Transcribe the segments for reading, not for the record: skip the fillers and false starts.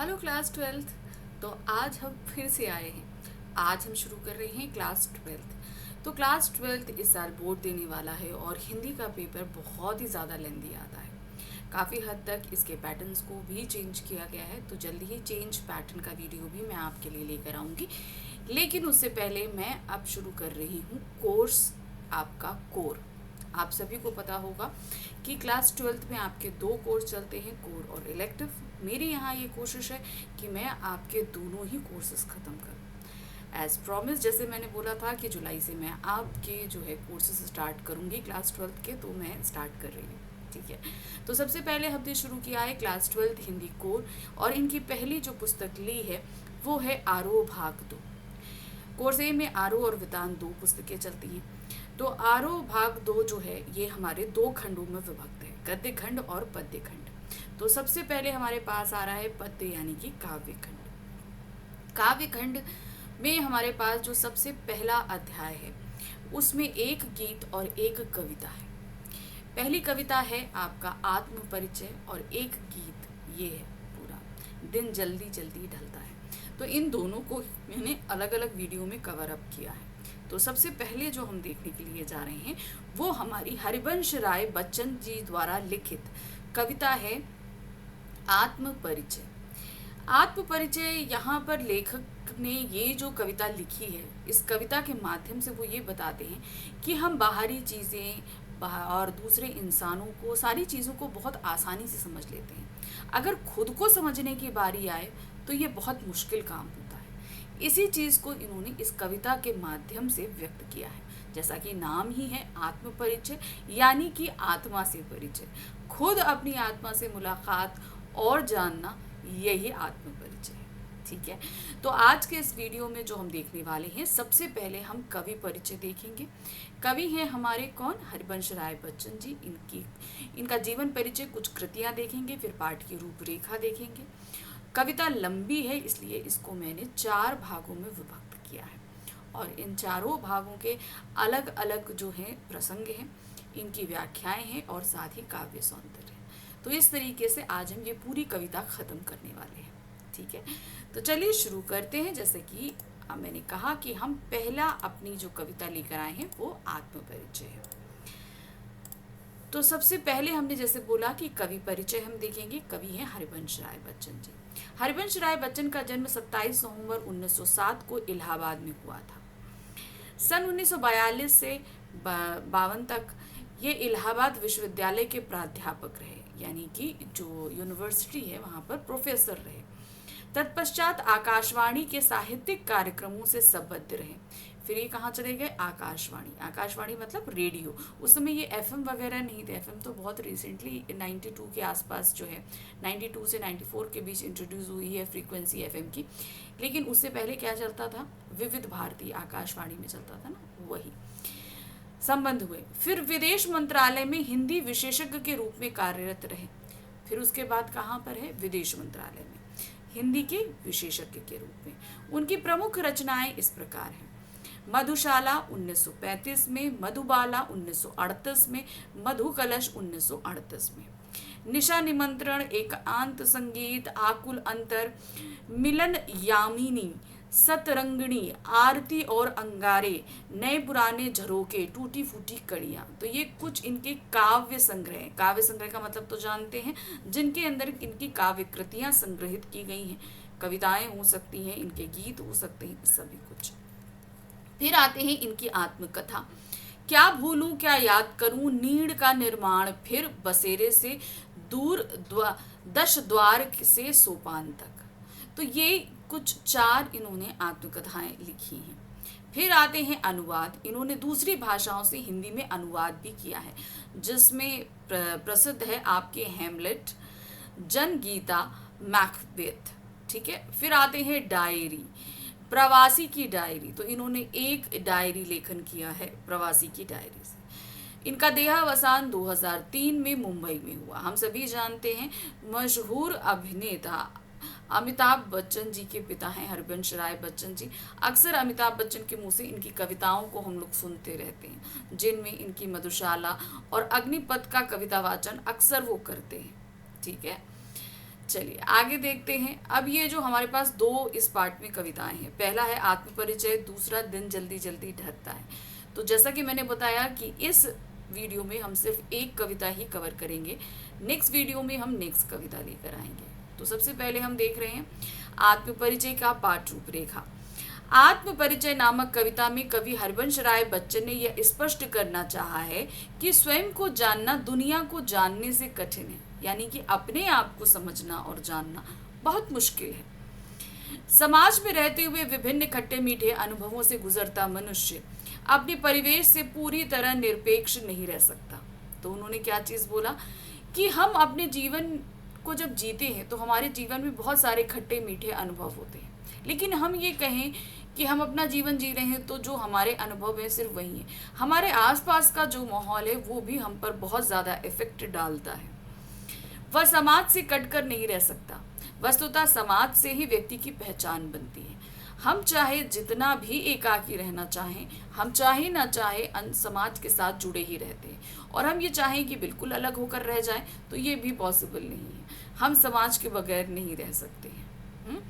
Hello class twelfth. तो आज हम फिर से आए हैं। आज हम शुरू कर रहे हैं क्लास ट्वेल्थ। तो क्लास ट्वेल्थ इस साल बोर्ड देने वाला है और हिंदी का पेपर बहुत ही ज़्यादा लेंदी आता है। काफ़ी हद तक इसके पैटर्न्स को भी चेंज किया गया है, तो जल्दी ही चेंज पैटर्न का वीडियो भी मैं आपके लिए लेकर आऊँगी। लेकिन उससे पहले मैं अब शुरू कर रही हूँ कोर्स, आपका कोर। आप सभी को पता होगा कि क्लास ट्वेल्थ में आपके दो कोर्स चलते हैं, कोर और इलेक्टिव। मेरी यहाँ ये कोशिश है कि मैं आपके दोनों ही कोर्सेज ख़त्म करूँ। एज प्रॉमिस, जैसे मैंने बोला था कि जुलाई से मैं आपके जो है कोर्सेज स्टार्ट करूँगी क्लास ट्वेल्थ के, तो मैं स्टार्ट कर रही हूँ। ठीक है, तो सबसे पहले हमने शुरू किया है क्लास ट्वेल्थ हिंदी कोर, और इनकी पहली जो पुस्तक ली है वो है आरोह भाग 2। कोर्स ए में आरोह और वितान दो पुस्तकें चलती हैं। तो आरोह भाग 2 जो है ये हमारे दो खंडों में विभक्त है, गद्य खंड और पद्य खंड। तो सबसे पहले हमारे पास आ रहा है पद्य यानी कि काव्य खंड। काव्य खंड में हमारे पास जो सबसे पहला अध्याय है उसमें एक गीत और एक कविता है। पहली कविता है आपका आत्म परिचय और एक गीत ये है पूरा दिन जल्दी जल्दी ढलता है। तो इन दोनों को मैंने अलग अलग वीडियो में कवर अप किया है। तो सबसे पहले जो हम देखने के लिए जा रहे हैं वो हमारी हरिवंश राय बच्चन जी द्वारा लिखित कविता है आत्म परिचय। आत्म परिचय, यहाँ पर लेखक ने ये जो कविता लिखी है, इस कविता के माध्यम से वो ये बताते हैं कि हम बाहरी चीज़ें और दूसरे इंसानों को, सारी चीज़ों को बहुत आसानी से समझ लेते हैं। अगर खुद को समझने की बारी आए तो ये बहुत मुश्किल काम होता है। इसी चीज़ को इन्होंने इस कविता के माध्यम से व्यक्त किया है। जैसा कि नाम ही है आत्म परिचय, यानी कि आत्मा से परिचय, खुद अपनी आत्मा से मुलाकात और जानना, यही आत्म परिचय है। ठीक है, तो आज के इस वीडियो में जो हम देखने वाले हैं, सबसे पहले हम कवि परिचय देखेंगे। कवि हैं हमारे कौन? हरिवंश राय बच्चन जी। इनका जीवन परिचय, कुछ कृतियां देखेंगे, फिर पाठ की रूपरेखा देखेंगे। कविता लंबी है इसलिए इसको मैंने 4 भागों में विभक्त किया है, और इन चारों भागों के अलग अलग जो हैं प्रसंग हैं, इनकी व्याख्याएं हैं और साथ ही काव्य सौंदर्य। तो इस तरीके से आज हम ये पूरी कविता ख़त्म करने वाले हैं। ठीक है, तो चलिए शुरू करते हैं। जैसे कि मैंने कहा कि हम पहला अपनी जो कविता लेकर आए हैं वो आत्म परिचय है। तो सबसे पहले हमने जैसे बोला कि कवि परिचय हम देखेंगे। कवि हैं हरिवंश राय बच्चन जी। हरिवंश राय बच्चन का जन्म 27 नवंबर 1907 को इलाहाबाद में हुआ था। सन 1942 से 52 तक ये इलाहाबाद विश्वविद्यालय के प्राध्यापक रहे, यानी कि जो यूनिवर्सिटी है वहाँ पर प्रोफेसर रहे। तत्पश्चात आकाशवाणी के साहित्यिक कार्यक्रमों से संबद्ध रहे। फिर ये कहाँ चले गए? आकाशवाणी। आकाशवाणी मतलब रेडियो। उस समय ये एफएम वगैरह नहीं थे। एफएम तो बहुत रिसेंटली 92 के आसपास जो है, 92 से 94 के बीच इंट्रोड्यूस हुई है फ्रीक्वेंसी एफएम की। लेकिन उससे पहले क्या चलता था? विविध भारती आकाशवाणी में चलता था ना, वही संबंध हुए। फिर विदेश मंत्रालय में हिंदी विशेषज्ञ के रूप में कार्यरत रहे। फिर उसके बाद कहाँ पर है? विदेश मंत्रालय में हिंदी के विशेषज्ञ के रूप में। उनकी प्रमुख रचनाएं इस प्रकार हैं: मधुशाला 1935 में, मधुबाला 1938 में, मधुकलश 1938 में, निशा निमंत्रण, एकांत संगीत, आकुल अंतर, मिलन यामिनी, सतरंगिणी, आरती और अंगारे, नए पुराने झरोके, टूटी फूटी कड़ियाँ। तो ये कुछ इनके काव्य संग्रह हैं। काव्य संग्रह का मतलब तो जानते हैं, जिनके अंदर इनकी काव्य कृतियाँ संग्रहित की गई हैं। कविताएं हो सकती हैं, इनके गीत हो सकते हैं, सभी कुछ। फिर आते हैं इनकी आत्मकथा। क्या भूलूं क्या याद करूं, नीड़ का निर्माण, फिर बसेरे से दूर, 10 द्वार से सोपान तक। तो ये कुछ 4 इन्होंने आत्मकथाएं लिखी हैं। फिर आते हैं अनुवाद। इन्होंने दूसरी भाषाओं से हिंदी में अनुवाद भी किया है, जिसमें प्रसिद्ध है आपके हेमलेट, जनगीता, मैकबेथ। ठीक है, फिर आते हैं डायरी, प्रवासी की डायरी। तो इन्होंने एक डायरी लेखन किया है प्रवासी की डायरी से। इनका देहावसान 2003 में मुंबई में हुआ। हम सभी जानते हैं मशहूर अभिनेता अमिताभ बच्चन जी के पिता हैं हरिवंश राय बच्चन जी। अक्सर अमिताभ बच्चन के मुंह से इनकी कविताओं को हम लोग सुनते रहते हैं, जिनमें इनकी मधुशाला और अग्निपथ का कविता वाचन अक्सर वो करते हैं। ठीक है, चलिए आगे देखते हैं। अब ये जो हमारे पास दो इस पार्ट में कविताएं हैं, पहला है आत्मपरिचय, दूसरा दिन जल्दी जल्दी ढलता है। तो जैसा कि मैंने बताया कि इस वीडियो में हम सिर्फ एक कविता ही कवर करेंगे, नेक्स्ट वीडियो में हम नेक्स्ट कविता लेकर आएंगे। तो सबसे पहले हम देख रहे हैं आत्मपरिचय का पाठ रूपरेखा। आत्मपरिचय नामक कविता में कवि हरिवंश राय बच्चन ने यह स्पष्ट करना चाहा है कि स्वयं को जानना दुनिया को जानने से कठिन है, यानी कि अपने आप को समझना और जानना बहुत मुश्किल है। समाज में रहते हुए विभिन्न खट्टे मीठे अनुभवों से गुजरता मनुष्य अपने परिवेश से पूरी तरह निरपेक्ष नहीं रह सकता। तो उन्होंने क्या चीज बोला कि हम अपने जीवन को जब जीते हैं तो हमारे जीवन में बहुत सारे खट्टे मीठे अनुभव होते हैं, लेकिन हम ये कहें कि हम अपना जीवन जी रहे हैं तो जो हमारे अनुभव है सिर्फ वही है, हमारे आसपास का जो माहौल है वो भी हम पर बहुत ज़्यादा इफेक्ट डालता है। वह समाज से कटकर नहीं रह सकता। वस्तुतः समाज से ही व्यक्ति की पहचान बनती है। हम चाहे जितना भी एकाकी रहना चाहें, हम चाहे ना चाहे समाज के साथ जुड़े ही रहते हैं, और हम ये चाहें कि बिल्कुल अलग होकर रह जाएं तो ये भी पॉसिबल नहीं है। हम समाज के बगैर नहीं रह सकते हैं।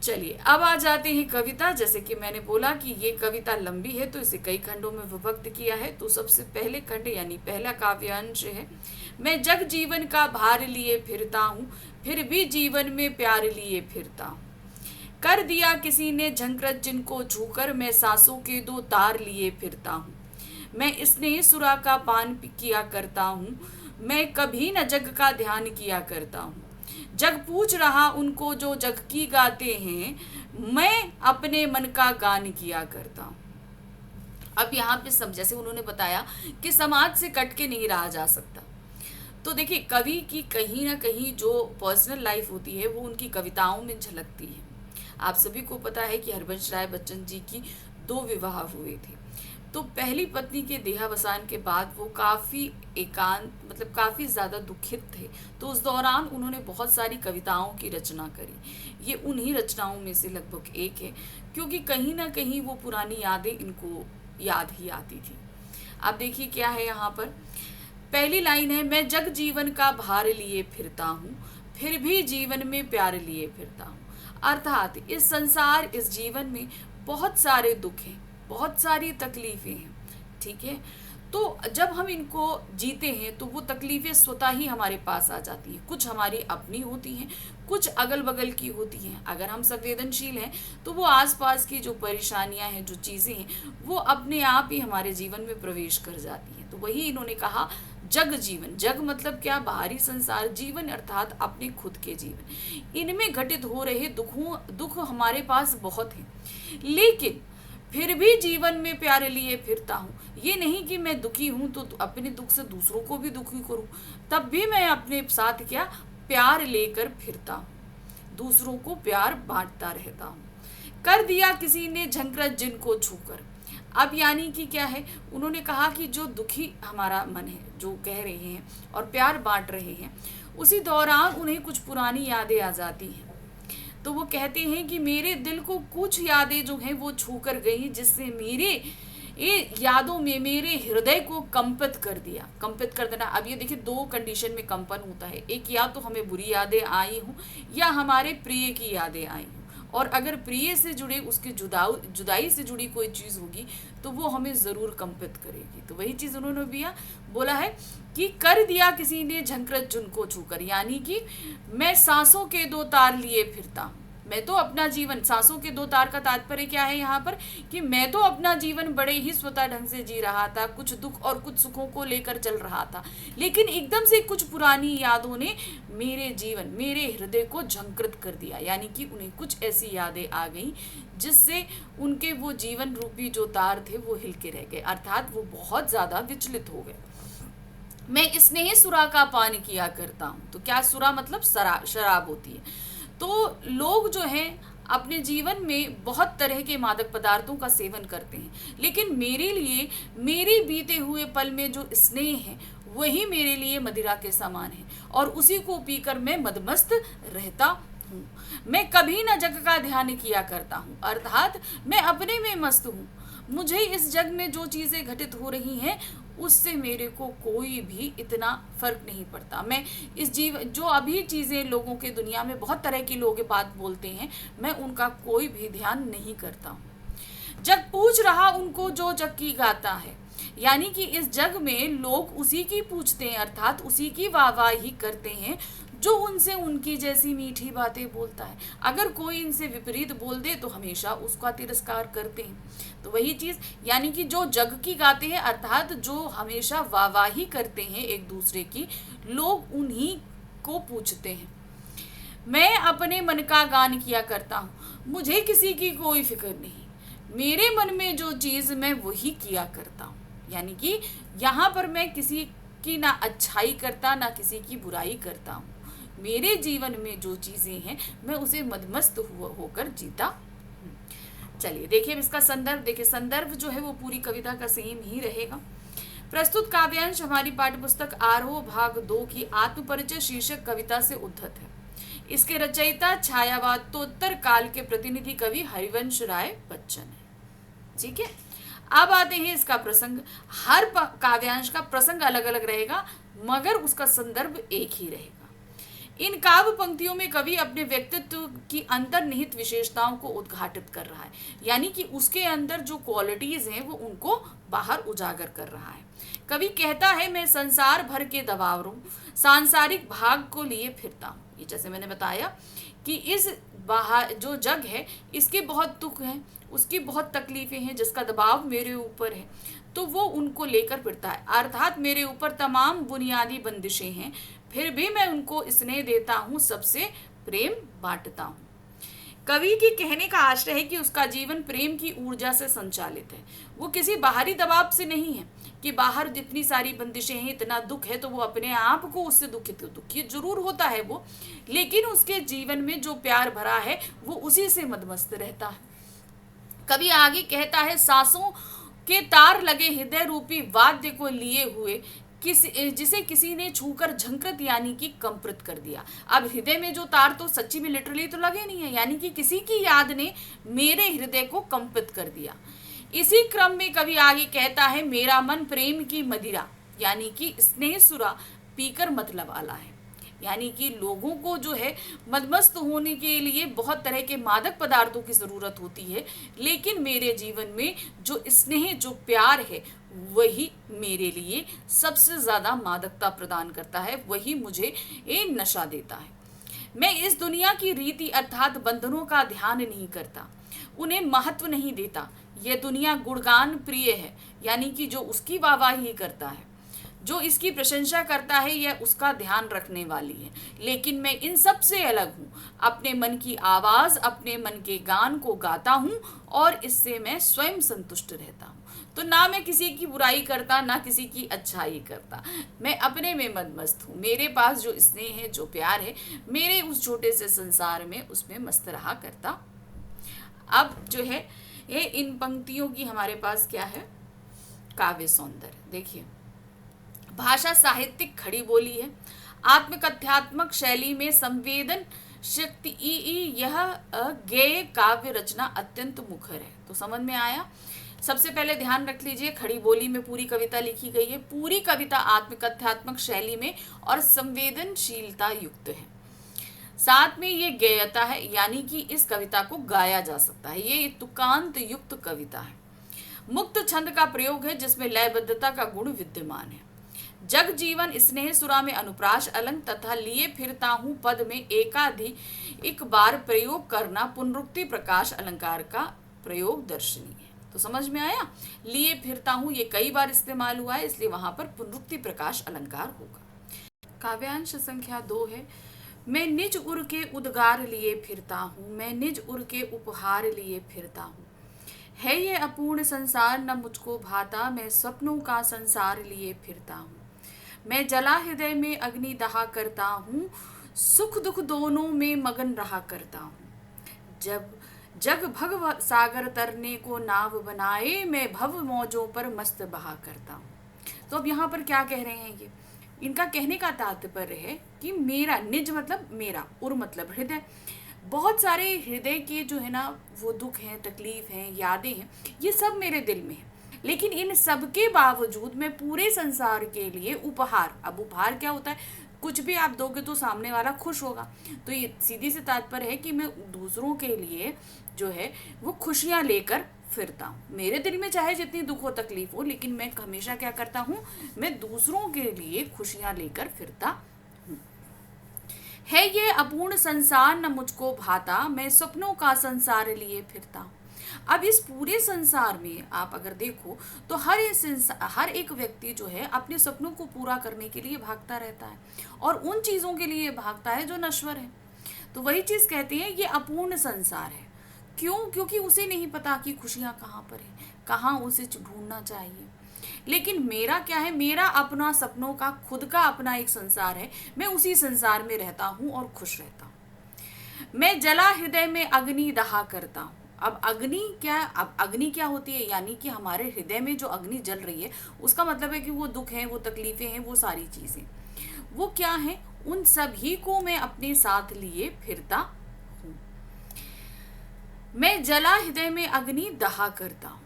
चलिए अब आ जाते हैं कविता। जैसे कि मैंने बोला कि ये कविता लंबी है तो इसे कई खंडों में विभक्त किया है। तो सबसे पहले खंड यानी पहला काव्यांश है, मैं जग जीवन का भार लिए फिरता हूँ, फिर भी जीवन में प्यार लिए फिरता हूँ। कर दिया किसी ने झंकृत जिनको छूकर, मैं सांसों के दो तार लिए फिरता हूँ। मैं स्नेह सुरा का पान किया करता हूँ, मैं कभी न जग का ध्यान किया करता हूँ। जग पूछ रहा उनको जो जग की गाते हैं, मैं अपने मन का गान किया करता हूँ। अब यहाँ पे सब जैसे उन्होंने बताया कि समाज से कट के नहीं रहा जा सकता। तो देखिए कवि की कहीं ना कहीं जो पर्सनल लाइफ होती है वो उनकी कविताओं में झलकती है। आप सभी को पता है कि हरिवंश राय बच्चन जी की 2 विवाह हुए थे। तो पहली पत्नी के देहावसान के बाद वो काफ़ी एकांत काफ़ी ज़्यादा दुखित थे। तो उस दौरान उन्होंने बहुत सारी कविताओं की रचना करी। ये उन्हीं रचनाओं में से लगभग एक है, क्योंकि कहीं ना कहीं वो पुरानी यादें इनको याद ही आती थी। अब देखिए क्या है यहाँ पर, पहली लाइन है, मैं जग जीवन का भार लिए फिरता हूँ, फिर भी जीवन में प्यार लिए फिरता हूँ। अर्थात इस संसार, इस जीवन में बहुत सारे दुख हैं, बहुत सारी तकलीफें हैं, ठीक है। तो जब हम इनको जीते हैं तो वो तकलीफें स्वतः ही हमारे पास आ जाती हैं। कुछ हमारी अपनी होती हैं, कुछ अगल बगल की होती हैं। अगर हम संवेदनशील हैं तो वो आसपास की जो परेशानियां हैं, जो चीज़ें हैं, वो अपने आप ही हमारे जीवन में प्रवेश कर जाती हैं। तो वही इन्होंने कहा जग जीवन, जग मतलब क्या, बाहरी संसार, जीवन अर्थात अपने खुद के जीवन। इनमें घटित हो रहे दुख हमारे पास बहुत हैं, लेकिन फिर भी जीवन में प्यार लिए फिरता हूँ। ये नहीं कि मैं दुखी हूँ तो अपने दुख से दूसरों को भी दुखी करूँ, तब भी मैं अपने साथ क्या, प्यार लेकर फिरता हूँ, दूसरों को प्यार बांटता रहता हूँ। कर दिया किसी ने झंकृत जिनको छूकर। अब यानी कि क्या है, उन्होंने कहा कि जो दुखी हमारा मन है, जो कह रहे हैं और प्यार बांट रहे हैं, उसी दौरान उन्हें कुछ पुरानी यादें आ जाती हैं। तो वो कहते हैं कि मेरे दिल को कुछ यादें जो हैं वो छू कर गई, जिससे मेरे ये यादों में मेरे हृदय को कंपित कर दिया। कंपित कर देना, अब ये देखिए 2 कंडीशन में कंपन होता है। एक, या तो हमें बुरी यादें आई हों या हमारे प्रिय की यादें आई हों, और अगर प्रिय से जुड़े, उसके जुदाई से जुड़ी कोई चीज़ होगी तो वो हमें ज़रूर कंपित करेगी। तो वही चीज़ उन्होंने भी बोला है कि कर दिया किसी ने झंकृत जिनको छूकर, यानी कि मैं सांसों के 2 तार लिए फिरता हूँ। मैं तो अपना जीवन, सांसों के 2 तार का तात्पर्य क्या है यहाँ पर, कि मैं तो अपना जीवन बड़े ही स्वतः ढंग से जी रहा था, कुछ दुख और कुछ सुखों को लेकर चल रहा था, लेकिन एकदम से कुछ पुरानी यादों ने मेरे जीवन, मेरे हृदय को झंकृत कर दिया। यानी कि उन्हें कुछ ऐसी यादें आ गई जिससे उनके वो जीवन रूपी जो तार थे वो हिल के रह गए, अर्थात वो बहुत ज़्यादा विचलित हो गए। मैं स्नेह सुरा का पान किया करता हूँ। तो क्या, सुरा मतलब शराब होती है। तो लोग जो हैं अपने जीवन में बहुत तरह के मादक पदार्थों का सेवन करते हैं, लेकिन मेरे लिए मेरे बीते हुए पल में जो स्नेह है वही मेरे लिए मदिरा के समान है, और उसी को पीकर मैं मदमस्त रहता हूँ। मैं कभी न जग का ध्यान किया करता हूँ, अर्थात मैं अपने में मस्त हूँ। मुझे इस जग में जो चीज़ें घटित हो रही हैं उससे मेरे को कोई भी इतना फर्क नहीं पड़ता। मैं इस जो अभी चीज़ें लोगों के दुनिया में बहुत तरह के लोग बात बोलते हैं, मैं उनका कोई भी ध्यान नहीं करता हूँ। जग पूछ रहा उनको जो जग की गाता है, यानी कि इस जग में लोग उसी की पूछते हैं, अर्थात उसी की वाहवाही करते हैं जो उनसे उनकी जैसी मीठी बातें बोलता है। अगर कोई इनसे विपरीत बोल दे तो हमेशा उसका तिरस्कार करते हैं। तो वही चीज़, यानी कि जो जग की गाते हैं, अर्थात जो हमेशा वाहवाही करते हैं एक दूसरे की, लोग उन्हीं को पूछते हैं। मैं अपने मन का गान किया करता हूँ, मुझे किसी की कोई फिक्र नहीं, मेरे मन में जो चीज़ मैं वही किया करता हूँ। यानी कि यहाँ पर मैं किसी की ना अच्छाई करता ना किसी की बुराई करता हूँ। मेरे जीवन में जो चीज़ें हैं मैं उसे मदमस्त होकर जीता हूँ। चलिए देखिए इसका संदर्भ देखिए। संदर्भ जो है वो पूरी कविता का सेम ही रहेगा। प्रस्तुत काव्यांश हमारी पाठ्यपुस्तक आरोह भाग 2 की आत्मपरिचय शीर्षक कविता से उद्धत है। इसके रचयिता छायावादोत्तर काल के प्रतिनिधि कवि हरिवंश राय बच्चन है। ठीक है, अब आते हैं इसका प्रसंग। हर काव्यांश का प्रसंग अलग अलग रहेगा मगर उसका संदर्भ एक ही रहेगा। इन काव्य पंक्तियों में कवि अपने व्यक्तित्व की अंतर्निहित विशेषताओं को उद्घाटित कर रहा है, यानी कि उसके अंदर जो क्वालिटीज हैं वो उनको बाहर उजागर कर रहा है। कवि कहता है, मैं संसार भर के दबावों सांसारिक भाग को लिए फिरता हूँ। ये जैसे मैंने बताया कि इस बाहर जो जग है इसके बहुत दुख हैं, उसकी बहुत तकलीफें हैं, जिसका दबाव मेरे ऊपर है, तो वो उनको लेकर फिरता है। अर्थात मेरे ऊपर तमाम बुनियादी बंदिशें हैं, फिर भी मैं उनको स्नेह देता हूँ, सबसे प्रेम बांटता हूँ। कवि के कहने का आशय है कि उसका जीवन प्रेम की ऊर्जा से संचालित है। वो किसी बाहरी दबाव से नहीं है कि बाहर जितनी सारी बंदिशें हैं, इतना दुख है, तो वो अपने आप को उससे दुखित जरूर होता है वो, लेकिन उसके जीवन में जो प्यार भरा है वो उसी से मदमस्त रहता है। कवि आगे कहता है, सांसों के तार लगे हृदय रूपी वाद्य को लिए हुए जिसे किसी ने छूकर झंकृत यानी कि कंपित कर दिया। अब हृदय में जो तार तो सच्ची में लिटरली तो लगे नहीं है, यानी कि किसी की याद ने मेरे हृदय को कंपित कर दिया। इसी क्रम में कवि आगे कहता है, मेरा मन प्रेम की मदिरा यानी कि स्नेह सुरा पीकर मतलब वाला है। यानी कि लोगों को जो है मदमस्त होने के लिए बहुत तरह के मादक पदार्थों की ज़रूरत होती है, लेकिन मेरे जीवन में जो स्नेह जो प्यार है वही मेरे लिए सबसे ज़्यादा मादकता प्रदान करता है, वही मुझे ये नशा देता है। मैं इस दुनिया की रीति अर्थात बंधनों का ध्यान नहीं करता, उन्हें महत्व नहीं देता। यह दुनिया गुणगान प्रिय है, यानी कि जो उसकी वाहवाही करता है, जो इसकी प्रशंसा करता है, यह उसका ध्यान रखने वाली है। लेकिन मैं इन सब से अलग हूँ, अपने मन की आवाज़ अपने मन के गान को गाता हूँ और इससे मैं स्वयं संतुष्ट रहता हूँ। तो ना मैं किसी की बुराई करता ना किसी की अच्छाई करता, मैं अपने में मदमस्त हूँ। मेरे पास जो स्नेह है जो प्यार है मेरे उस छोटे से संसार में, उसमें मस्त रहा करता। अब जो है ये इन पंक्तियों की हमारे पास क्या है, काव्य सौंदर्य। देखिए, भाषा साहित्यिक खड़ी बोली है, आत्मकथ्यात्मक शैली में संवेदन शक्ति यह गेय काव्य रचना अत्यंत मुखर है। तो समझ में आया। सबसे पहले ध्यान रख लीजिए, खड़ी बोली में पूरी कविता लिखी गई है। पूरी कविता आत्मकथ्यात्मक शैली में और संवेदनशीलता युक्त है। साथ में ये गेयता है, यानी कि इस कविता को गाया जा सकता है। ये तुकांत युक्त कविता है। मुक्त छंद का प्रयोग है जिसमें लयबद्धता का गुण विद्यमान है। जग जीवन स्नेह सुरा में अनुप्रास अलंग तथा लिए फिरता हूँ पद में एकाधिक बार प्रयोग करना पुनरुक्ति प्रकाश अलंकार का प्रयोग दर्शनीय है। तो समझ में आया, लिए फिरता हूँ ये कई बार इस्तेमाल हुआ है, इसलिए वहां पर पुनरुक्ति प्रकाश अलंकार होगा। काव्यांश संख्या 2 है, मैं निज उर के उद्गार लिए फिरता हूँ, मैं निज उर के उपहार लिए फिरता हूँ। है ये अपूर्ण संसार न मुझको भाता, मैं स्वप्नों का संसार लिए फिरता हूँ। मैं जला हृदय में अग्नि दहा करता हूँ, सुख दुख दोनों में मगन रहा करता हूँ। जब जग भव सागर तरने को नाव बनाए, मैं भव मौजों पर मस्त बहा करता हूँ। तो अब यहाँ पर क्या कह रहे हैं ये, इनका कहने का तात्पर्य है कि मेरा निज मतलब मेरा, उर मतलब हृदय, बहुत सारे हृदय के जो है ना वो दुख हैं, तकलीफ हैं, यादें हैं, ये सब मेरे दिल में है। लेकिन इन सब के बावजूद मैं पूरे संसार के लिए उपहार, अब उपहार क्या होता है, कुछ भी आप दोगे तो सामने वाला खुश होगा। तो ये सीधी सी तात्पर्य है कि मैं दूसरों के लिए जो है वो खुशियां लेकर फिरता हूँ। मेरे दिल में चाहे जितनी दुख हो तकलीफ हो, लेकिन मैं हमेशा क्या करता हूँ, मैं दूसरों के लिए खुशियां लेकर फिरता हूँ। है ये अपूर्ण संसार न मुझको भाता, मैं सपनों का संसार लिए फिरता हूँ। अब इस पूरे संसार में आप अगर देखो तो हर एक व्यक्ति जो है अपने सपनों को पूरा करने के लिए भागता रहता है, और उन चीज़ों के लिए भागता है जो नश्वर है। तो वही चीज़ कहते हैं ये अपूर्ण संसार है। क्यों? क्योंकि उसे नहीं पता कि खुशियाँ कहाँ पर है, कहाँ उसे ढूंढना चाहिए। लेकिन मेरा क्या है, मेरा अपना सपनों का खुद का अपना एक संसार है, मैं उसी संसार में रहता हूँ और खुश रहता हूँ। मैं जला हृदय में अग्नि दहा करता हूँ। अब अग्नि क्या होती है, यानी कि हमारे हृदय में जो अग्नि जल रही है उसका मतलब है कि वो दुख है, वो तकलीफें हैं, वो सारी चीज़ें वो क्या है, उन सभी को मैं अपने साथ लिए फिरता हूँ। मैं जला हृदय में अग्नि दहा करता हूँ,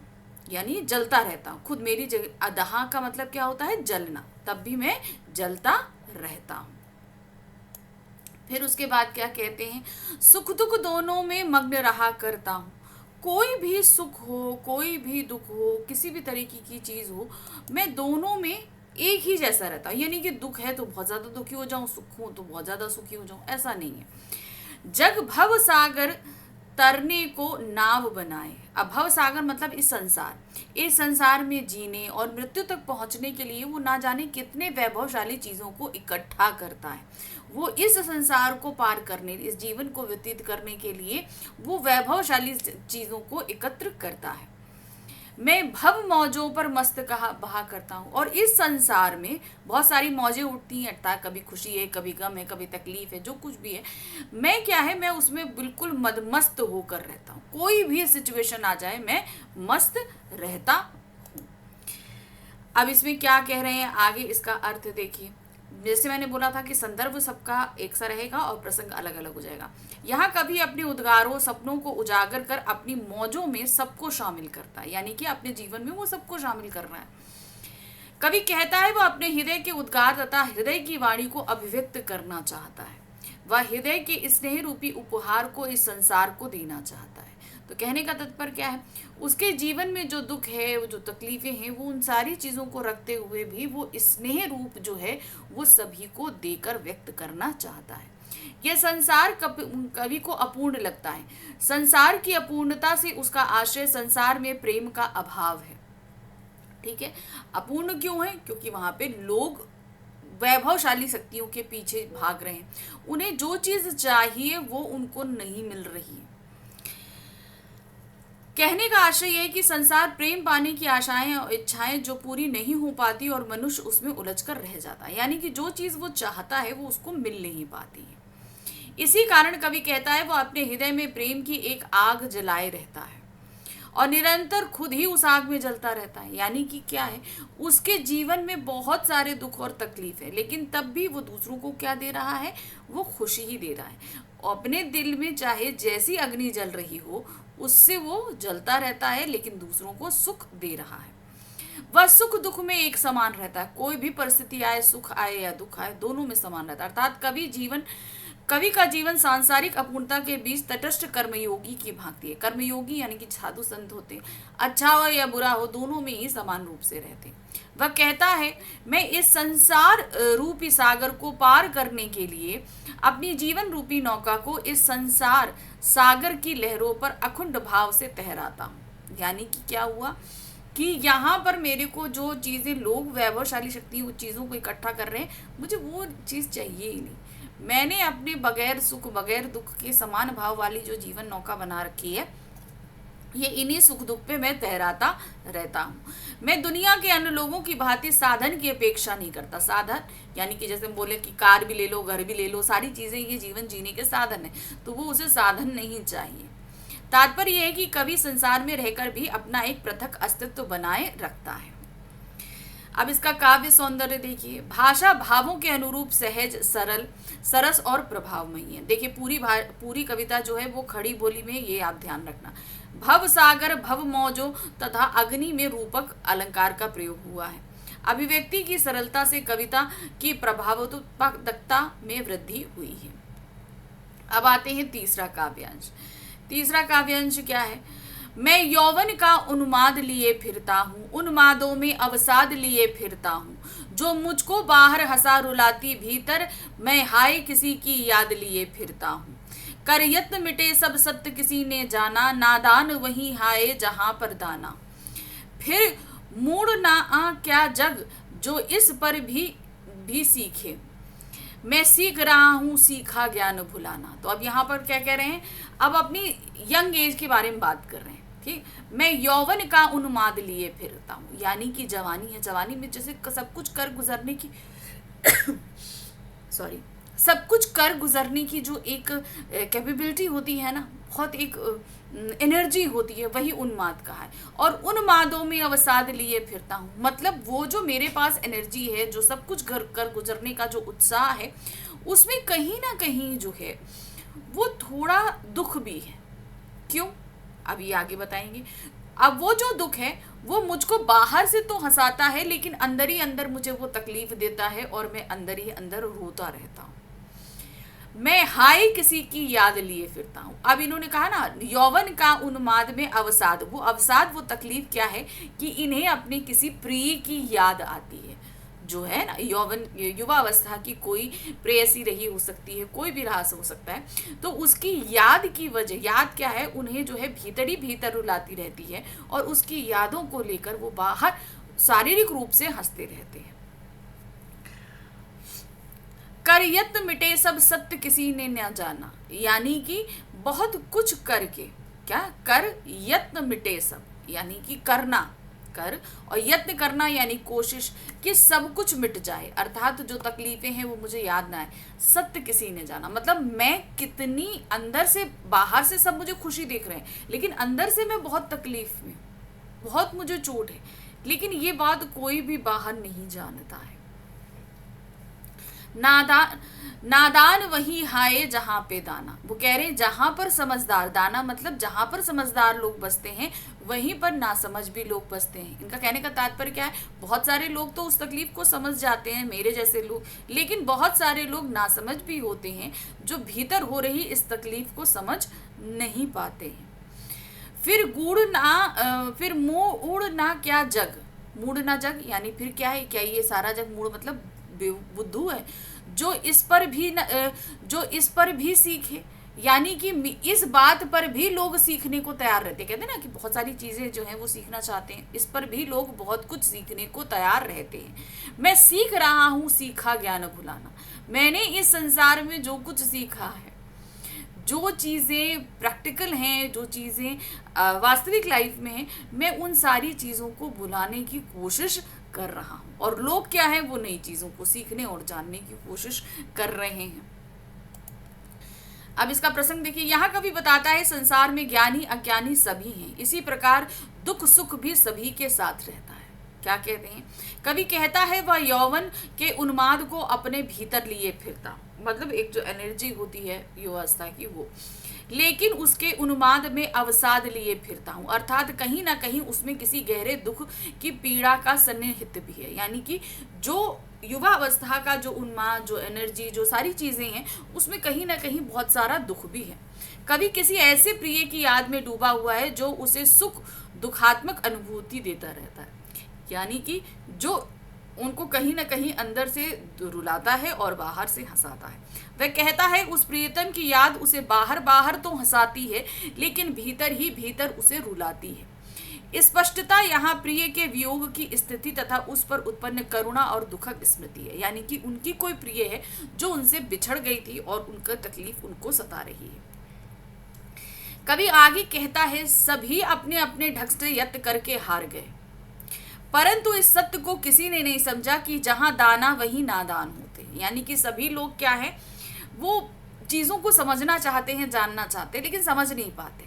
यानी जलता रहता हूँ खुद। मेरी दहा का मतलब क्या होता है, जलना, तब भी मैं जलता रहता हूँ। फिर उसके बाद क्या कहते हैं, सुख दुख दोनों में मग्न रहा करता हूँ। कोई भी सुख हो, कोई भी दुख हो, किसी भी तरीके की चीज़ हो, मैं दोनों में एक ही जैसा रहता हूँ। यानी कि दुख है तो बहुत ज़्यादा दुखी हो जाऊँ, सुख हो तो बहुत ज़्यादा सुखी हो जाऊँ, ऐसा नहीं है। जग भव सागर तरने को नाव बनाए। अब भव सागर मतलब इस संसार में जीने और मृत्यु तक पहुंचने के लिए वो ना जाने कितने वैभवशाली चीज़ों को इकट्ठा करता है। वो इस संसार को पार करने, इस जीवन को व्यतीत करने के लिए वो वैभवशाली चीज़ों को एकत्र करता है। मैं भव मौजों पर मस्त बहा करता हूँ, और इस संसार में बहुत सारी मौजें उठती हैं, अर्थात कभी खुशी है, कभी गम है, कभी तकलीफ है, जो कुछ भी है, मैं क्या है, मैं उसमें बिल्कुल मदमस्त होकर रहता हूँ। कोई भी सिचुएशन आ जाए मैं मस्त रहता हूँ। अब इसमें क्या कह रहे हैं आगे, इसका अर्थ देखिए। जैसे मैंने बोला था कि संदर्भ सबका एक सा रहेगा और प्रसंग अलग अलग हो जाएगा। यहाँ कभी अपने उद्गारों, सपनों को उजागर कर अपनी मौजों में सबको शामिल करता है, यानी कि अपने जीवन में वो सबको शामिल कर रहा है। कभी कहता है वो अपने हृदय के उद्गार तथा हृदय की वाणी को अभिव्यक्त करना चाहता है। वह हृदय के स्नेह रूपी उपहार को इस संसार को देना चाहता है। तो कहने का तात्पर्य क्या है, उसके जीवन में जो दुख है, वो जो तकलीफें हैं, वो उन सारी चीज़ों को रखते हुए भी वो स्नेह रूप जो है वो सभी को देकर व्यक्त करना चाहता है। यह संसार कवि को अपूर्ण लगता है। संसार की अपूर्णता से उसका आशय संसार में प्रेम का अभाव है। ठीक है, अपूर्ण क्यों है, क्योंकि वहां पे लोग वैभवशाली शक्तियों के पीछे भाग रहे हैं, उन्हें जो चीज चाहिए वो उनको नहीं मिल रही है। कहने का आशय यह है कि संसार प्रेम पाने की आशाएं और इच्छाएं जो पूरी नहीं हो पाती और मनुष्य उसमें उलझकर रह जाता है, यानी कि जो चीज वो चाहता है वो उसको मिल नहीं पाती है। इसी कारण कवि कहता है वो अपने हृदय में प्रेम की एक आग जलाए रहता है और निरंतर खुद ही उस आग में जलता रहता है। यानी कि क्या है, उसके जीवन में बहुत सारे दुख और तकलीफ है, लेकिन तब भी वो दूसरों को क्या दे रहा है, वो खुशी ही दे रहा है। अपने दिल में चाहे जैसी अग्नि जल रही हो उससे वो जलता रहता है, लेकिन दूसरों को सुख दे रहा है। वह सुख दुख में एक समान रहता है। कोई भी परिस्थिति आए, सुख आए या दुख आए, दोनों में समान रहता है। अर्थात कवि का जीवन सांसारिक अपूर्णता के बीच तटस्थ कर्मयोगी की भांति है। कर्मयोगी यानी कि साधु संत होते हैं, अच्छा हो या बुरा हो दोनों में ही समान रूप से रहते हैं। वह कहता है मैं इस संसार रूपी सागर को पार करने के लिए अपनी जीवन रूपी नौका को इस संसार सागर की लहरों पर अखंड भाव से तहराता हूँ। यानी कि क्या हुआ कि यहाँ पर मेरे को जो चीज़ें लोग वैभवशाली शक्ति उन चीज़ों को इकट्ठा कर रहे हैं, मुझे वो चीज़ चाहिए ही नहीं। मैंने अपने बगैर सुख बगैर दुख के समान भाव वाली जो जीवन नौका बना रखी है, ये इन्हीं सुख दुख पे मैं तहराता रहता हूँ। मैं दुनिया के अन्य लोगों की भांति साधन की अपेक्षा नहीं करता। साधन यानी कि जैसे हम बोले कि कार भी ले लो, घर भी ले लो, सारी चीज़ें ये जीवन जीने के साधन है, तो वो उसे साधन नहीं चाहिए। तात्पर्य यह है कि कवि संसार में रहकर भी अपना एक पृथक अस्तित्व बनाए रखता है। अब इसका काव्य सौंदर्य देखिए। भाषा भावों के अनुरूप सहज, सरल, सरस और प्रभावमयी है। देखिए पूरी कविता जो है वो खड़ी बोली में, ये आप ध्यान रखना, भव सागर भव मौजो तथा अग्नि में रूपक अलंकार का प्रयोग हुआ है। अभिव्यक्ति की सरलता से कविता की प्रभावोत्पादकता में वृद्धि हुई है। अब आते हैं तीसरा काव्यांश। तीसरा काव्यांश क्या है? मैं यौवन का उन्माद लिए फिरता हूँ, उन्मादों में अवसाद लिए फिरता हूँ, जो मुझको बाहर हंसा रुलाती भीतर मैं हाय किसी की याद लिए फिरता हूँ। कर यत्न मिटे सब सत्य किसी ने जाना, नादान वही हाय जहां पर दाना। फिर मूड ना आ क्या जग जो इस पर भी सीखे, मैं सीख रहा हूँ सीखा ज्ञान भुलाना। तो अब यहाँ पर क्या कह रहे हैं? अब अपनी यंग एज के बारे में बात कर रहे हैं। ठीक, मैं यौवन का उन्माद लिए फिरता हूँ, यानी कि जवानी है, जवानी में जैसे सब कुछ कर गुजरने की सॉरी सब कुछ कर गुजरने की जो एक कैपेबिलिटी होती है ना, बहुत एक एनर्जी होती है, वही उन्माद का है। और उन्मादों में अवसाद लिए फिरता हूँ, मतलब वो जो मेरे पास एनर्जी है, जो सब कुछ कर गुजरने का जो उत्साह है, उसमें कहीं ना कहीं जो है वो थोड़ा दुख भी है। क्यों? अभी आगे बताएंगे। अब वो जो दुख है वो मुझको बाहर से तो हंसाता है, लेकिन अंदर ही अंदर मुझे वो तकलीफ देता है और मैं अंदर ही अंदर रोता रहता हूँ। मैं हाय किसी की याद लिए फिरता हूँ। अब इन्होंने कहा ना, यौवन का उन्माद में अवसाद, वो अवसाद, वो तकलीफ क्या है कि इन्हें अपने किसी प्रिय की याद आती है। जो है ना, यौवन युवा अवस्था की कोई प्रेयसी रही हो सकती है, कोई भी रास हो सकता है, तो उसकी याद की वजह, याद क्या है, उन्हें जो है भीतर ही भीतर रुलाती रहती है और उसकी यादों को लेकर वो बाहर शारीरिक रूप से हंसते रहते हैं। कर यत्न मिटे सब सत्य किसी ने न जाना, यानी कि बहुत कुछ करके, क्या कर यत्न मिटे सब, यानी कि करना, कर और यत्न करना यानी कोशिश कि सब कुछ मिट जाए, अर्थात जो तकलीफें हैं वो मुझे याद ना आए। सत्य किसी ने जाना मतलब मैं कितनी अंदर से, बाहर से सब मुझे खुशी देख रहे हैं, लेकिन अंदर से मैं बहुत तकलीफ में, बहुत मुझे चोट है, लेकिन ये बात कोई भी बाहर नहीं जानता है। नादान वही हाय जहां पे दाना, वो कह रहे हैं जहां पर समझदार, दाना मतलब जहां पर समझदार लोग बसते हैं वहीं पर नासमझ भी लोग बसते हैं। इनका कहने का तात्पर्य क्या है? बहुत सारे लोग तो उस तकलीफ को समझ जाते हैं, मेरे जैसे लोग, लेकिन बहुत सारे लोग नासमझ भी होते हैं जो भीतर हो रही इस तकलीफ को समझ नहीं पाते हैं। फिर मुंह उड़ ना क्या जग, मूड ना जग यानी फिर क्या है, क्या ये सारा जग, मूड मतलब बुद्धू है, जो इस पर भी सीखे, यानी कि इस बात पर भी लोग सीखने को तैयार रहते हैं। कहते हैं ना कि बहुत सारी चीजें जो हैं वो सीखना चाहते हैं, इस पर भी लोग बहुत कुछ सीखने को तैयार रहते हैं। मैं सीख रहा हूँ सीखा ज्ञान भुलाना, मैंने इस संसार में जो कुछ सीखा है, जो चीज़ें प्रैक्टिकल हैं, जो चीज़ें वास्तविक लाइफ में हैं, मैं उन सारी चीज़ों को भुलाने की कोशिश कर रहा हूँ, और लोग क्या है, वो नई चीज़ों को सीखने और जानने की कोशिश कर रहे हैं। अब इसका प्रसंग देखिए, यहाँ कवि बताता है संसार में ज्ञानी अज्ञानी सभी हैं, इसी प्रकार दुख सुख भी सभी के साथ रहता है। क्या कहते हैं कवि? कहता है वह यौवन के उन्माद को अपने भीतर लिए फिरता, मतलब एक जो एनर्जी होती है युवावस्था की वो, लेकिन उसके उन्माद में अवसाद लिए फिरता हूँ, अर्थात कहीं ना कहीं उसमें किसी गहरे दुख की पीड़ा का सन्निहित भी है। यानी कि जो युवा अवस्था का जो उन्माद, जो एनर्जी, जो सारी चीज़ें हैं, उसमें कहीं ना कहीं बहुत सारा दुख भी है। कभी किसी ऐसे प्रिय की याद में डूबा हुआ है जो उसे सुख दुखात्मक अनुभूति देता रहता है, यानी कि जो उनको कहीं ना कहीं अंदर से रुलाता है और बाहर से हंसाता है। वह कहता है उस प्रियतम की याद उसे बाहर बाहर तो हंसाती है, लेकिन भीतर ही भीतर उसे रुलाती है। स्पष्टता यहाँ प्रिय के वियोग की स्थिति तथा उस पर उत्पन्न करुणा और दुखद स्मृति है, यानी कि उनकी कोई प्रिय है जो उनसे बिछड़ गई थी और उनका तकलीफ उनको सता रही है। कभी आगे कहता है सभी अपने अपने ढंग से यत्न करके हार गए, परंतु इस सत्य को किसी ने नहीं समझा कि जहां दाना वहीं नादान होते हैं। यानी कि सभी लोग क्या है, वो चीज़ों को समझना चाहते हैं, जानना चाहते हैं, लेकिन समझ नहीं पाते।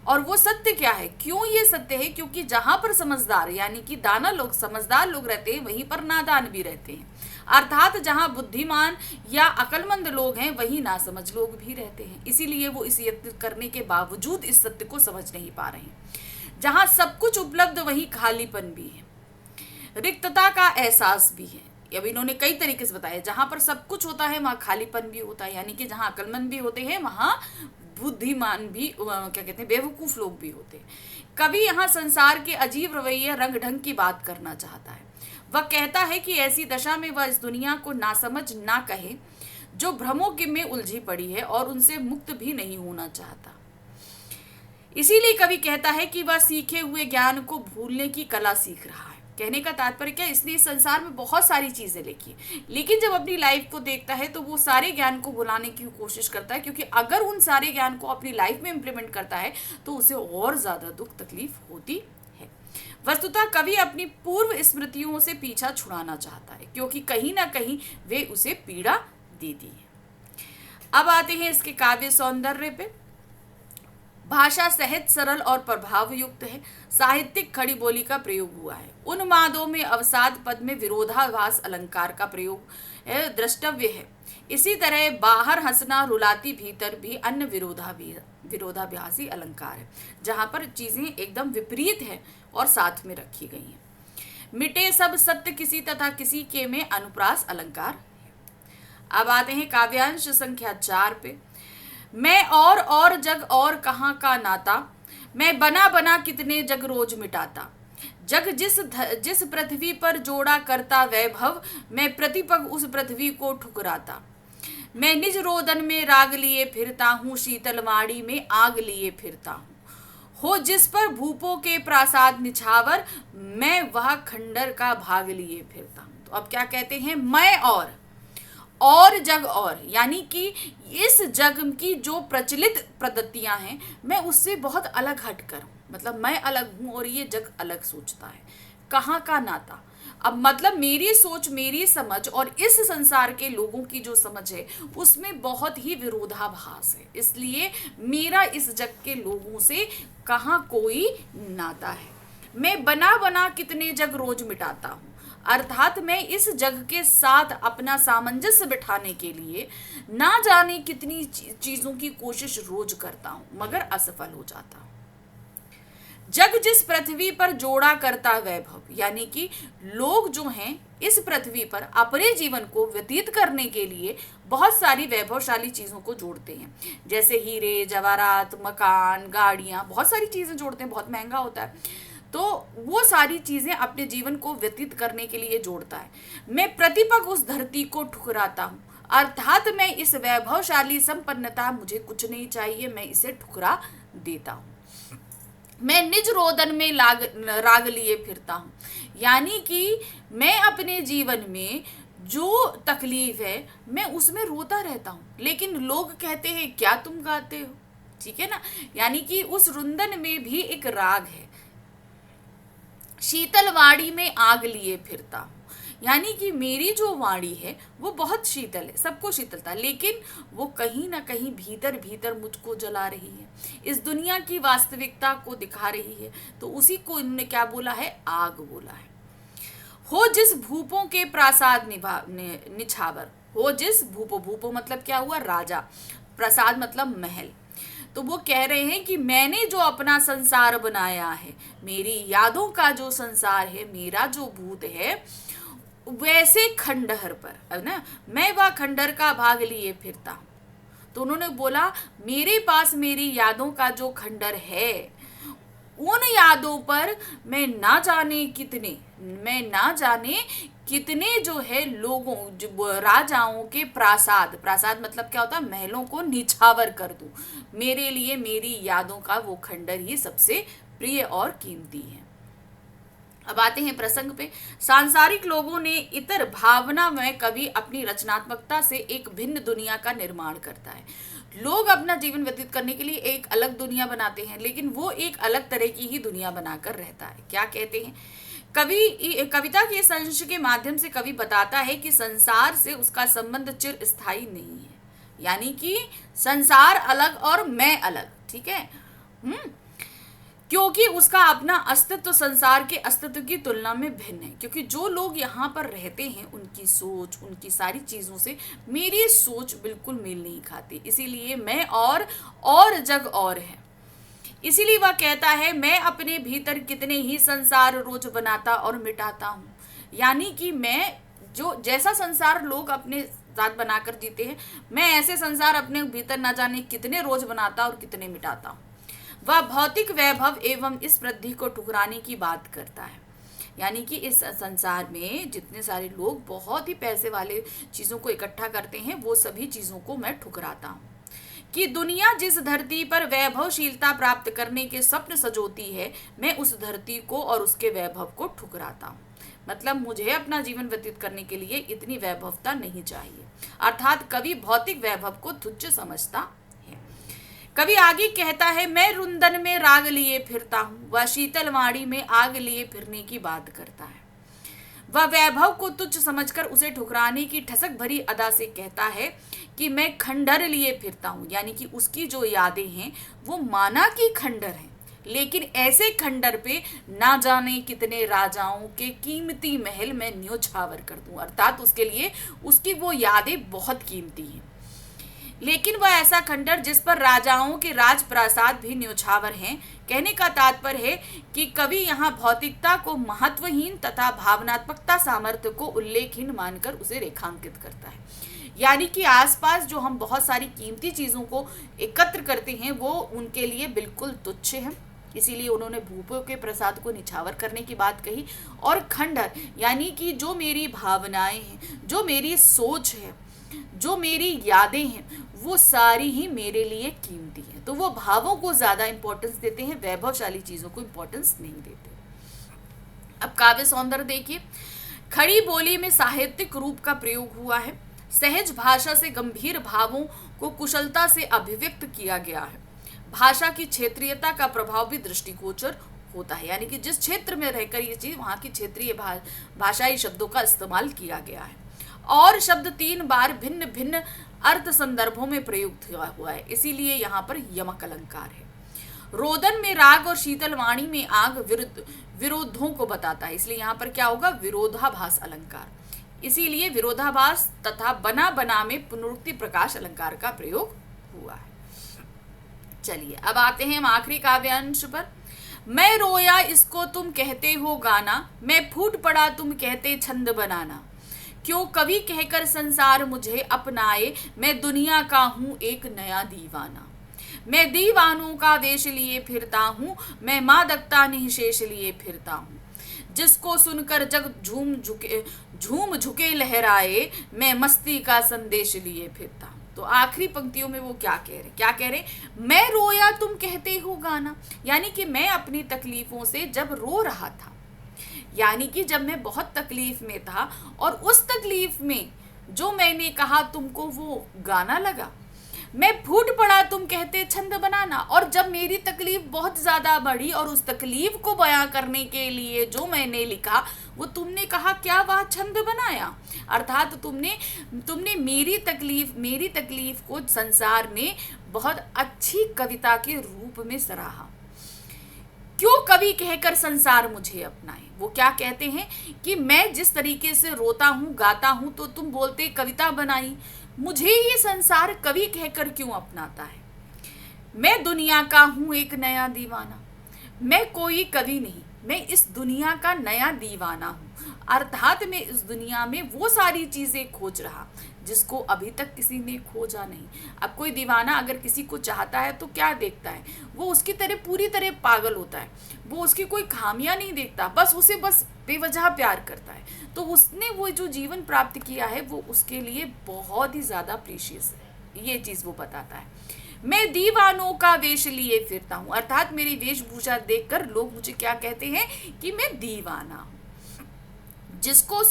और वो सत्य क्या है? क्यों ये सत्य है? क्योंकि जहां पर समझदार यानी कि दाना लोग, समझदार लोग रहते हैं, वहीं पर नादान भी रहते हैं। अर्थात जहां बुद्धिमान या अक्लमंद लोग हैं वहीं नासमझ लोग भी रहते हैं। इसीलिए वो इस यत्न करने के बावजूद इस सत्य को समझ नहीं पा रहे हैं। जहां सब कुछ उपलब्ध वहीं खालीपन भी है, रिक्तता का एहसास भी है। अब इन्होंने कई तरीके से बताया, जहां पर सब कुछ होता है वहां खालीपन भी होता है, यानी कि जहां अक्लमंद भी होते हैं वहां बुद्धिमान भी, क्या कहते हैं, बेवकूफ लोग भी होते हैं। कवि यहाँ संसार के अजीब रवैये रंग ढंग की बात करना चाहता है। वह कहता है कि ऐसी दशा में वह इस दुनिया को नासमझ ना कहे जो भ्रमों के में उलझी पड़ी है और उनसे मुक्त भी नहीं होना चाहता। इसीलिए कवि कहता है कि वह सीखे हुए ज्ञान को भूलने की कला सीख रहा है। कहने का तात्पर्य क्या, इसने इस संसार में बहुत सारी चीजें लिखी, लेकिन जब अपनी लाइफ को देखता है तो वो सारे ज्ञान को भुलाने की कोशिश करता है, क्योंकि अगर उन सारे ज्ञान को अपनी लाइफ में इम्प्लीमेंट करता है तो उसे और ज्यादा दुख तकलीफ होती है। वस्तुतः कवि अपनी पूर्व स्मृतियों से पीछा छुड़ाना चाहता है, क्योंकि कहीं ना कहीं वे उसे पीड़ा देती है। अब आते हैं इसके काव्य सौंदर्य पे। भाषा सहज, सरल और प्रभाव युक्त है। साहित्यिक खड़ी बोली का प्रयोग हुआ है। उन्मादों में अवसाद पद में विरोधाभास अलंकार का प्रयोग द्रष्टव्य है। इसी तरह बाहर हंसना रुलाती भीतर भी अन्य विरोधाभासी अलंकार है, जहां पर चीजें एकदम विपरीत है और साथ में रखी गई हैं। मिटे सब सत्य किसी तथा किसी के में अनुप्रास अलंकार है। अब आते हैं काव्यांश संख्या 4 पे। मैं और जग और कहाँ का नाता, मैं बना बना कितने जग रोज मिटाता। जग जिस पृथ्वी पर जोड़ा करता वैभव, मैं प्रतिपग उस पृथ्वी को ठुकराता। मैं निज रोदन में राग लिए फिरता हूँ, शीतलवाड़ी में आग लिए फिरता हूँ। हो जिस पर भूपों के प्रासाद निछावर, मैं वह खंडर का भाग लिए फिरता हूँ। तो अब क्या कहते हैं, मैं और जग और, यानी कि इस जग की जो प्रचलित पद्धतियां हैं मैं उससे बहुत अलग हटकर हूं, मतलब मैं अलग हूं और ये जग अलग सोचता है। कहाँ का नाता, अब मतलब मेरी सोच, मेरी समझ और इस संसार के लोगों की जो समझ है उसमें बहुत ही विरोधाभास है, इसलिए मेरा इस जग के लोगों से कहाँ कोई नाता है। मैं बना बना कितने जग रोज मिटाता हूँ, अर्थात मैं इस जग के साथ अपना सामंजस्य बिठाने के लिए ना जाने कितनी चीजों की कोशिश रोज करता हूं, मगर असफल हो जाता हूं। जग जिस पृथ्वी पर जोड़ा करता वैभव, यानी कि लोग जो हैं इस पृथ्वी पर अपने जीवन को व्यतीत करने के लिए बहुत सारी वैभवशाली चीजों को जोड़ते हैं, जैसे हीरे जवाहरात, मकान, गाड़ियां, बहुत सारी चीजें जोड़ते हैं, बहुत महंगा होता है। तो वो सारी चीजें अपने जीवन को व्यतीत करने के लिए जोड़ता है। मैं प्रतिपग उस धरती को ठुकराता हूँ, अर्थात मैं इस वैभवशाली संपन्नता, मुझे कुछ नहीं चाहिए, मैं इसे ठुकरा देता हूँ। मैं निज रोदन में राग लिए फिरता हूँ, यानी कि मैं अपने जीवन में जो तकलीफ है मैं उसमें रोता रहता हूँ, लेकिन लोग कहते हैं क्या तुम गाते हो, ठीक है ना, यानी कि उस रुंदन में भी एक राग है। शीतल वाड़ी में आग लिए फिरता हूँ, यानी कि मेरी जो वाणी है वो बहुत शीतल है, सबको शीतलता, लेकिन वो कहीं ना कहीं भीतर भीतर मुझको जला रही है, इस दुनिया की वास्तविकता को दिखा रही है। तो उसी को इन्होंने क्या बोला है, आग बोला है। हो जिस भूपों के प्रासाद निछावर, हो जिस भूपो मतलब क्या हुआ, राजा, प्रसाद मतलब महल। तो वो कह रहे हैं कि मैंने जो अपना संसार बनाया है, मेरी यादों का जो संसार है, मेरा जो भूत है, वैसे खंडहर पर है ना, मैं वह खंडहर का भाग लिए फिरता हूँ। तो उन्होंने बोला मेरे पास मेरी यादों का जो खंडहर है, उन यादों पर मैं ना जाने कितने जो है लोगों, राजाओं के प्रासाद मतलब क्या होता है, महलों को निछावर कर दूं। मेरे लिए मेरी यादों का वो खंडर ही सबसे प्रिय और कीमती है। अब आते हैं प्रसंग पे। सांसारिक लोगों ने इतर भावना में कवि अपनी रचनात्मकता से एक भिन्न दुनिया का निर्माण करता है। लोग अपना जीवन व्यतीत करने के लिए एक अलग दुनिया बनाते हैं, लेकिन वो एक अलग तरह की ही दुनिया बनाकर रहता है। क्या कहते हैं कविता के इस अंश के माध्यम से कवि बताता है कि संसार से उसका संबंध चिर स्थायी नहीं है, यानी कि संसार अलग और मैं अलग, ठीक है। क्योंकि उसका अपना अस्तित्व संसार के अस्तित्व की तुलना में भिन्न है। क्योंकि जो लोग यहाँ पर रहते हैं उनकी सोच, उनकी सारी चीज़ों से मेरी सोच बिल्कुल मेल नहीं खाती। इसीलिए मैं और जग और है। इसीलिए वह कहता है, मैं अपने भीतर कितने ही संसार रोज बनाता और मिटाता हूँ। यानी कि मैं जो जैसा संसार लोग अपने साथ बनाकर जीते हैं, मैं ऐसे संसार अपने भीतर ना जाने कितने रोज बनाता और कितने मिटाता हूँ। वह भौतिक वैभव एवं इस वृद्धि को ठुकराने की बात करता है। यानी कि इस संसार में जितने सारे लोग बहुत ही पैसे वाले चीज़ों को इकट्ठा करते हैं, वो सभी चीज़ों को मैं ठुकराता हूँ। कि दुनिया जिस धरती पर वैभवशीलता प्राप्त करने के स्वप्न सजोती है, मैं उस धरती को और उसके वैभव को ठुकराता हूँ। मतलब मुझे अपना जीवन व्यतीत करने के लिए इतनी वैभवता नहीं चाहिए। अर्थात कवि भौतिक वैभव को तुच्छ समझता है। कवि आगे कहता है, मैं रुंदन में राग लिए फिरता हूँ, वह शीतल वाणी में आग लिए फिरने की बात करता है। वह वैभव को तुच्छ समझकर उसे ठुकराने की ठसक भरी अदा से कहता है कि मैं खंडर लिए फिरता हूँ। यानी कि उसकी जो यादें हैं वो माना कि खंडर हैं, लेकिन ऐसे खंडर पे ना जाने कितने राजाओं के कीमती महल मैं न्योछावर कर दूं। अर्थात उसके लिए उसकी वो यादें बहुत कीमती हैं, लेकिन वह ऐसा खंडर जिस पर राजाओं के राजप्रासाद भी न्योछावर हैं। कहने का तात्पर्य है कि कवि यहाँ भौतिकता को महत्वहीन तथा भावनात्मकता सामर्थ्य को उल्लेखहीन मानकर उसे रेखांकित करता है। यानी कि आसपास जो हम बहुत सारी कीमती चीज़ों को एकत्र करते हैं वो उनके लिए बिल्कुल तुच्छ है। इसीलिए उन्होंने भूपों के प्रसाद को निछावर करने की बात कही। और खंडर यानी कि जो मेरी भावनाएं हैं, जो मेरी सोच है, जो मेरी यादें हैं, वो सारी ही मेरे लिए कीमती हैं। तो वो भावों को ज़्यादा इंपॉर्टेंस देते हैं, वैभवशाली चीज़ों को इंपॉर्टेंस नहीं देते। अब काव्य सौंदर्य देखिए। खड़ी बोली में साहित्यिक रूप का प्रयोग हुआ है। सहज भाषा से गंभीर भावों को कुशलता से अभिव्यक्त किया गया है। भाषा की क्षेत्रीयता का प्रभाव भी दृष्टिगोचर होता है। यानी कि जिस क्षेत्र में रहकर ये चीज़, वहाँ की क्षेत्रीय भाषाई शब्दों का इस्तेमाल किया गया है। और शब्द 3 बार भिन्न भिन्न अर्थ संदर्भों में प्रयुक्त हुआ है, इसीलिए यहाँ पर यमक अलंकार है। रोदन में राग और शीतल वाणी में आग विरोधों को बताता है, इसलिए यहाँ पर क्या होगा, विरोधाभास अलंकार। इसीलिए विरोधाभास तथा बना बना में पुनरुक्ति प्रकाश अलंकार का प्रयोग हुआ है। चलिए अब आते हैं हम आखिरी काव्यांश पर। मैं रोया इसको तुम कहते हो गाना, मैं फूट पड़ा तुम कहते छंद बनाना। क्यों कवि कहकर संसार मुझे अपनाए, मैं दुनिया का हूँ एक नया दीवाना। मैं दीवानों का वेश लिए फिरता हूँ, मैं मादकता निःशेष लिए फिरता हूँ। जिसको सुनकर जग झूम झुके लहराए, मैं मस्ती का संदेश लिए फिरता हूँ। तो आखिरी पंक्तियों में वो क्या कह रहे, मैं रोया तुम कहते हो गाना। यानी कि मैं अपनी तकलीफों से जब रो रहा था, यानी कि जब मैं बहुत तकलीफ में था और उस तकलीफ में जो मैंने कहा तुमको वो गाना लगा। मैं फूट पड़ा तुम कहते छंद बनाना, और जब मेरी तकलीफ बहुत ज़्यादा बढ़ी और उस तकलीफ को बयां करने के लिए जो मैंने लिखा वो तुमने कहा क्या वह छंद बनाया। अर्थात तुमने मेरी तकलीफ को संसार ने बहुत अच्छी कविता के रूप में सराहा। क्यों कवि कहकर संसार मुझे अपनाए। वो क्या कहते हैं कि मैं जिस तरीके से रोता हूँ गाता हूँ तो तुम बोलते कविता बनाई, मुझे ये संसार कवि कहकर क्यों अपनाता है। मैं दुनिया का हूँ एक नया दीवाना। मैं कोई कवि नहीं, मैं इस दुनिया का नया दीवाना हूँ। अर्थात मैं इस दुनिया में वो सारी चीज़ें खोज रहा जिसको अभी तक किसी ने खोजा नहीं। अब कोई दीवाना अगर किसी को चाहता है तो क्या देखता है, वो उसकी तरह पूरी तरह पागल होता है, वो उसकी कोई खामियां नहीं देखता, उसे बेवजह प्यार करता है। तो उसने वो जो जीवन प्राप्त किया है वो उसके लिए बहुत ही ज़्यादा प्रीशियस है, ये चीज़ वो बताता है। मैं दीवानों का वेश लिए फिरता हूँ, अर्थात मेरी वेशभूषा देखकर लोग मुझे क्या कहते हैं कि मैं दीवाना हूँ। जिसको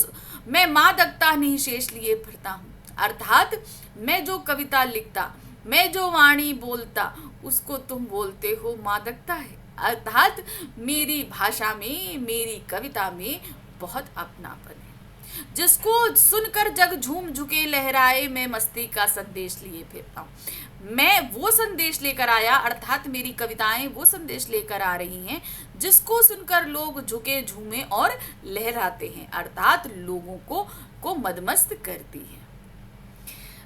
मैं मादकता निःशेष लिए फिरता हूँ, अर्थात मैं जो कविता लिखता, मैं जो वाणी बोलता, उसको तुम बोलते हो मादकता है। अर्थात मेरी भाषा में, मेरी कविता में बहुत अपनापन है। जिसको सुनकर जग झूम झुके लहराए, मैं मस्ती का संदेश लिए फिरता हूँ। मैं वो संदेश लेकर आया, अर्थात मेरी कविताएं वो संदेश लेकर आ रही हैं जिसको सुनकर लोग झुके झूमे और लहराते हैं, अर्थात लोगों को मदमस्त करती है।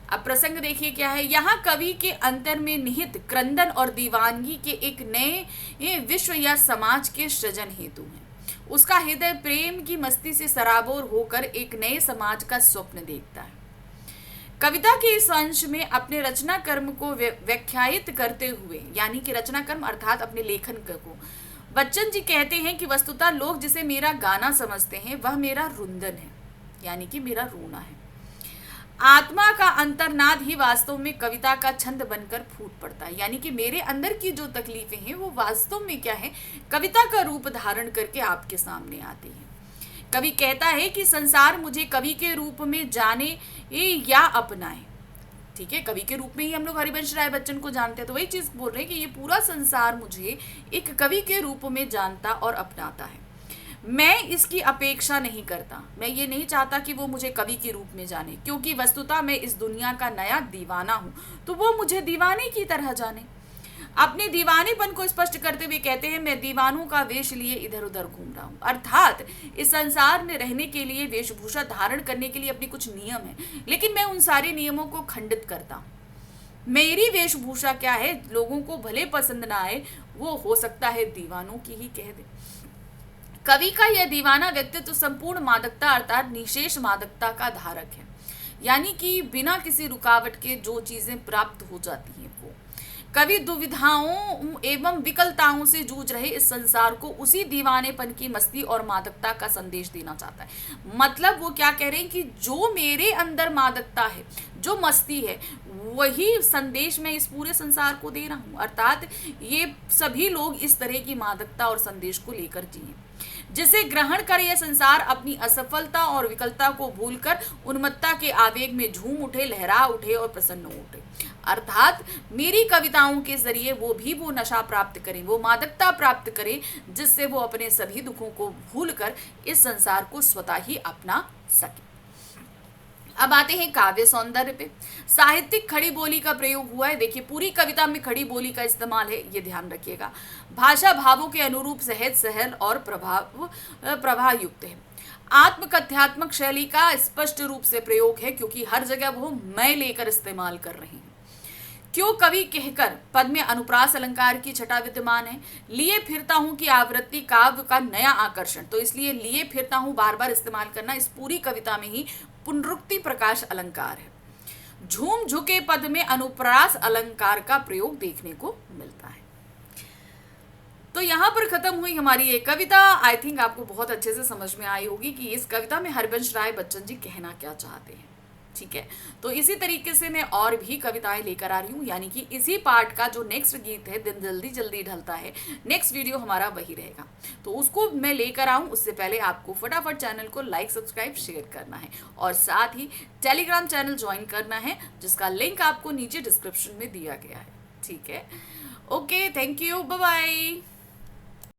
अब प्रसंग देखिए क्या है। यहाँ कवि के अंतर में निहित क्रंदन और दीवानगी के एक नए विश्व या समाज के सृजन हेतु है। उसका हृदय प्रेम की मस्ती से सराबोर होकर एक नए समाज का स्वप्न देखता है। कविता के इस अंश में अपने रचना कर्म को व्याख्यायित करते हुए, यानी कि रचना कर्म अर्थात अपने लेखन को, बच्चन जी कहते हैं कि वस्तुतः लोग जिसे मेरा गाना समझते हैं वह मेरा रुंदन है, यानी कि मेरा रोना है। आत्मा का अंतर्नाद ही वास्तव में कविता का छंद बनकर फूट पड़ता है, यानी कि मेरे अंदर की जो तकलीफें हैं वो वास्तव में क्या है, कविता का रूप धारण करके आपके सामने आती हैं। कवि कहता है कि संसार मुझे कवि के रूप में जाने या अपनाए। ठीक है, कवि के रूप में ही हम लोग हरिवंश राय बच्चन को जानते हैं, तो वही चीज बोल रहे हैं कि ये पूरा संसार मुझे एक कवि के रूप में जानता और अपनाता है। मैं इसकी अपेक्षा नहीं करता, मैं ये नहीं चाहता कि वो मुझे कवि के रूप में जाने, क्योंकि वस्तुतः मैं इस दुनिया का नया दीवाना हूँ, तो वो मुझे दीवाने की तरह जाने। अपने दीवानेपन को स्पष्ट करते हुए कहते हैं, मैं दीवानों का वेश लिए इधर उधर घूम रहा हूँ, अर्थात इस संसार में रहने के लिए वेशभूषा धारण करने के लिए अपने कुछ नियम है, लेकिन मैं उन सारे नियमों को खंडित करता हूँ। मेरी वेशभूषा क्या है, लोगों को भले पसंद ना आए, वो हो सकता है दीवानों की ही कह दे। कवि का यह दीवाना व्यक्तित्व संपूर्ण मादकता अर्थात निशेष मादकता का धारक है, यानी कि बिना किसी रुकावट के जो चीजें प्राप्त हो जाती हैं वो। कवि दुविधाओं एवं विकलताओं से जूझ रहे इस संसार को उसी दीवानेपन की मस्ती और मादकता का संदेश देना चाहता है। मतलब वो क्या कह रहे हैं कि जो मेरे अंदर मादकता है, जो मस्ती है, वही संदेश मैं इस पूरे संसार को दे रहा हूँ, अर्थात ये सभी लोग इस तरह की मादकता और संदेश को लेकर जिए, जिसे ग्रहण कर यह संसार अपनी असफलता और विकलता को भूलकर उन्मत्तता के आवेग में झूम उठे, लहरा उठे और प्रसन्न हो उठे। अर्थात मेरी कविताओं के जरिए वो भी वो नशा प्राप्त करें, वो मादकता प्राप्त करें, जिससे वो अपने सभी दुखों को भूलकर इस संसार को स्वतः ही अपना सके। अब आते हैं काव्य सौंदर्य पे। साहित्यिक खड़ी बोली का प्रयोग हुआ है। देखिए, पूरी कविता में खड़ी बोली का इस्तेमाल है, ये ध्यान रखिएगा। भाषा भावों के अनुरूप सहज, सरल और प्रभाव युक्त है। आत्मकथ्यात्मक शैली का स्पष्ट रूप से प्रयोग है, क्योंकि हर जगह वो मैं लेकर इस्तेमाल कर रहे हैं। क्यों कवि कहकर पद में अनुप्रास अलंकार की छटा विद्यमान है। लिए फिरता हूं की आवृत्ति काव्य का नया आकर्षण, तो इसलिए लिए फिरता हूं बार बार इस्तेमाल करना इस पूरी कविता में ही पुनरुक्ति प्रकाश अलंकार है। झूम झुके पद में अनुप्रास अलंकार का प्रयोग देखने को मिलता है। तो यहाँ पर खत्म हुई हमारी ये कविता। आई थिंक आपको बहुत अच्छे से समझ में आई होगी कि इस कविता में हरिवंश राय बच्चन जी कहना क्या चाहते हैं। ठीक है, तो इसी तरीके से मैं और भी कविताएं लेकर आ रही हूँ, यानी कि इसी पार्ट का जो नेक्स्ट गीत है, दिन जल्दी जल्दी ढलता है, नेक्स्ट वीडियो हमारा वही रहेगा, तो उसको मैं लेकर आऊँ उससे पहले आपको फटाफट चैनल को लाइक, सब्सक्राइब, शेयर करना है और साथ ही टेलीग्राम चैनल ज्वाइन करना है, जिसका लिंक आपको नीचे डिस्क्रिप्शन में दिया गया है। ठीक है, okay, thank you, bye bye.